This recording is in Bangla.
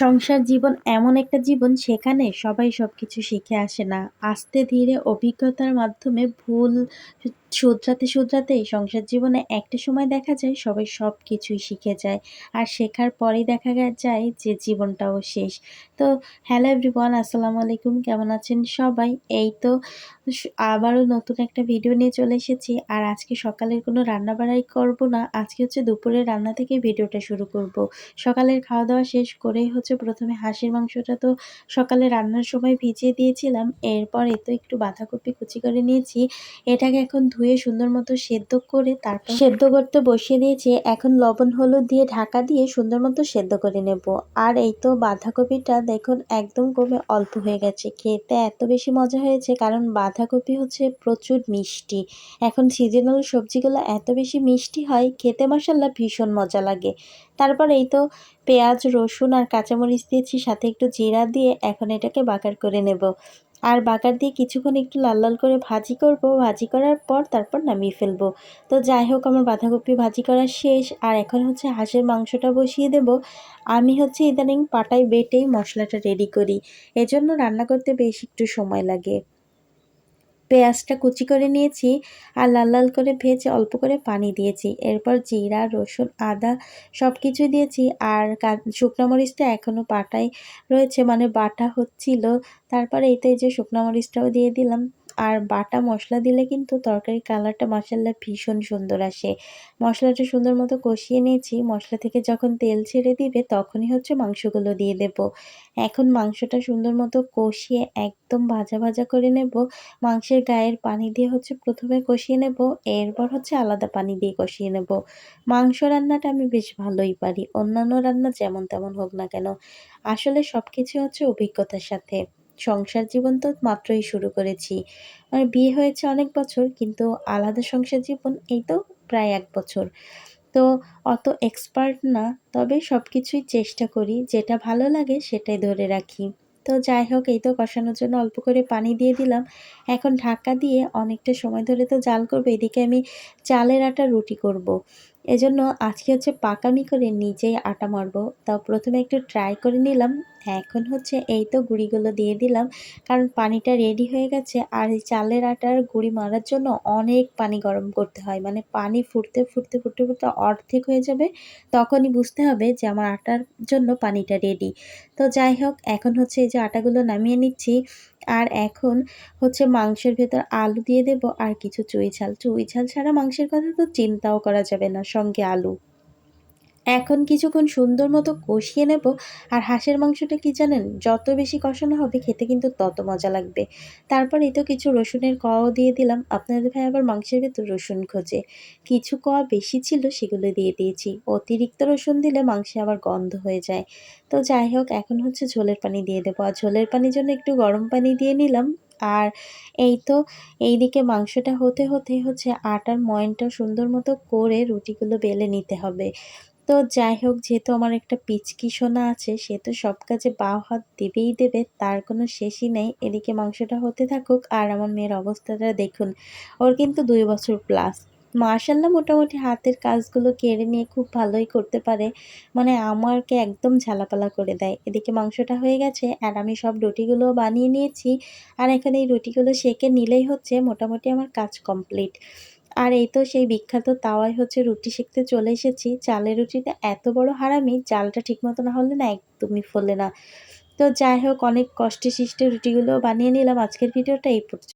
সংসার জীবন এমন একটা জীবন সেখানে সবাই সবকিছু শিখে আসে না। আস্তে ধীরে অভিজ্ঞতার মাধ্যমে ভুল শুধরাতে সংসার জীবনে একটা সময় দেখা যায় সবাই সবকিছুই শিখে যায়। আর শেখার পরেই দেখা যায় যে জীবনটাও শেষ। তো হ্যালো এভরিওয়ান, আসসালামু আলাইকুম। কেমন আছেন সবাই? এই তো স আবারও নতুন একটা ভিডিও নিয়ে চলে এসেছি। আর আজকে সকালের কোনো রান্না-বাড়াই করব না। আজকে হচ্ছে দুপুরের রান্না থেকেই ভিডিওটা শুরু করব। সকালের খাওয়া-দাওয়া শেষ করেই হচ্ছে ১ম এ হাঁসের মাংসটা তো সকালে রান্নার সময় ভিজিয়ে দিয়েছিলাম। এরপরে তো একটু বাঁধাকপি কুচি করে নিয়েছি। এটাকে এখন ধুয়ে সুন্দর মতো সেদ্ধ করে তারপর সেদ্ধ করতে বসিয়ে দিয়েছি। এখন লবণ হলুদ দিয়ে ঢাকা দিয়ে সুন্দর মতো সেদ্ধ করে নেব। আর এই তো বাঁধাকপিটা দেখুন একদম কমে অল্প হয়ে গেছে। খেতে এত বেশি মজা হয়েছে কারণ বাঁধাকপি হচ্ছে প্রচুর মিষ্টি। এখন সিজনাল সবজিগুলো এত বেশি মিষ্টি হয়, খেতে মাশাআল্লাহ ভীষণ মজা লাগে। তারপর এই তো পেঁয়াজ, রসুন আর কাঁচামরিচ দিয়েছি, সাথে একটু জিরা দিয়ে এখন এটাকে বাগার করে নেব। আর বাগার দিয়ে কিছুক্ষণ একটু লাল লাল করে ভাজি করব। ভাজি করার পর তারপর নামিয়ে ফেলবো। তো যাই হোক, আমার বাঁধাকপি ভাজি করা শেষ। আর এখন হচ্ছে হাঁসের মাংসটা বসিয়ে দেব। আমি হচ্ছে ইদানিং পাটায় বেটেই মশলাটা রেডি করি। এজন্য রান্না করতে বেশ একটু সময় লাগে। পেঁয়াজটা কুচি করে নিয়েছি আর লাল লাল করে ভেজে অল্প করে পানি দিয়েছি। এরপর জিরা, রসুন, আদা সব কিছুই দিয়েছি। আর শুকনা মরিচটা এখনও বাটাই রয়েছে, মানে বাটা হচ্ছিল। তারপরে এই তো এই যে শুকনা মরিচটাও দিয়ে দিলাম। আর বাটা মশলা দিলে কিন্তু তরকারির কালারটা মাশাআল্লাহ ভীষণ সুন্দর আসে। মশলাটা সুন্দর মতো কষিয়ে নিয়েছি। মশলা থেকে যখন তেল ছেড়ে দিবে তখনই হচ্ছে মাংসগুলো দিয়ে দেব। এখন মাংসটা সুন্দর মতো কষিয়ে একদম ভাজা ভাজা করে নেব। মাংসের গায়ের পানি দিয়ে হচ্ছে ১ম এ কষিয়ে নেব, এরপর হচ্ছে আলাদা পানি দিয়ে কষিয়ে নেব। মাংস রান্নাটা আমি বেশ ভালোই পারি। অন্যান্য রান্না যেমন তেমন হোক না কেন। আসলে সবকিছু হচ্ছে অভিজ্ঞতার সাথে। সংসার জীবন তো মাত্রই শুরু করেছি। আমার বিয়ে হয়েছে অনেক বছর, কিন্তু আলাদা সংসার জীবন এই তো প্রায় ১ বছর। তো অত এক্সপার্ট না, তবে সবকিছুই চেষ্টা করি। যেটা ভালো লাগে সেটাই ধরে রাখি। তো যাই হোক, এই তো কষানোর জন্য অল্প করে পানি দিয়ে দিলাম। এখন ঢাকা দিয়ে অনেকটা সময় ধরে তো জাল করব। এদিকে আমি চালের আটার রুটি করব। এজন্য আজকে হচ্ছে পাকামি করে নিজেই আটা মারবো। তাও ১ম এ একটু ট্রাই করে নিলাম। এখন হচ্ছে এই তো গুঁড়িগুলো দিয়ে দিলাম। কারণ পানিটা রেডি হয়ে গেছে। আর এই চালের আটার গুঁড়ি মারার জন্য অনেক পানি গরম করতে হয়। মানে পানি ফুটতে অর্ধেক হয়ে যাবে। তখনই বুঝতে হবে যে আমার আটার জন্য পানিটা রেডি। তো যাই হোক, এখন হচ্ছে এই যে আটাগুলো নামিয়ে নিচ্ছি। আর এখন হচ্ছে মাংসের ভেতর আলু দিয়ে দেব আর কিছু চুই ঝাল। চুই ঝাল ছাড়া মাংসের কথা তো চিন্তাও করা যাবে না, সঙ্গে আলু। এখন কিছুক্ষণ সুন্দর মতো কষিয়ে নেব। আর হাঁসের মাংসটা কি জানেন? যত বেশি কষানো হবে খেতে কিন্তু তত মজা লাগবে। তারপর এই তো কিছু রসুনের কোয়াও দিয়ে দিলাম। আপনাদের ভাই আবার মাংসের ভেতর রসুন খোঁজে। কিছু কোয়া বেশি ছিল সেগুলো দিয়ে দিয়েছি। অতিরিক্ত রসুন দিলে মাংসে আবার গন্ধ হয়ে যায়। তো যাই হোক, এখন হচ্ছে ঝোলের পানি দিয়ে দেবো। আর ঝোলের পানির জন্য একটু গরম পানি দিয়ে নিলাম। আর এই তো এইদিকে মাংসটা হতে হচ্ছে আটার ময়ানটা সুন্দর মতো করে রুটিগুলো বেলে নিতে হবে। তো যাই হোক, যেহেতু আমার একটা পিচকি সোনা আছে, সে তো সব কাজে বাও হাত দেবেই দেবে, তার কোনো শেষই নেই। এদিকে মাংসটা হতে থাকুক। আর আমার মেয়ের অবস্থাটা দেখুন, ওর কিন্তু ২ বছর প্লাস। মাশাআল্লাহ মোটামুটি হাতের কাজগুলো কেড়ে নিয়ে খুব ভালোই করতে পারে। মানে আমাকে একদম ঝালাপালা করে দেয়। এদিকে মাংসটা হয়ে গেছে আর আমি সব রুটিগুলোও বানিয়ে নিয়েছি। আর এখন এই রুটিগুলো সেঁকে নিলেই হচ্ছে মোটামুটি আমার কাজ কমপ্লিট। আর এই তো সেই বিখ্যাত তাওয়ায় হচ্ছে রুটি সেঁকতে চলে এসেছি। চালের রুটিটা এত বড় হারামি, জালটা ঠিকমতো না হলে না একদমই ফোলে না। তো যাই হোক, অনেক কষ্টে সৃষ্টে রুটিগুলো বানিয়ে নিলাম। আজকের ভিডিওটা এই পর্যন্ত।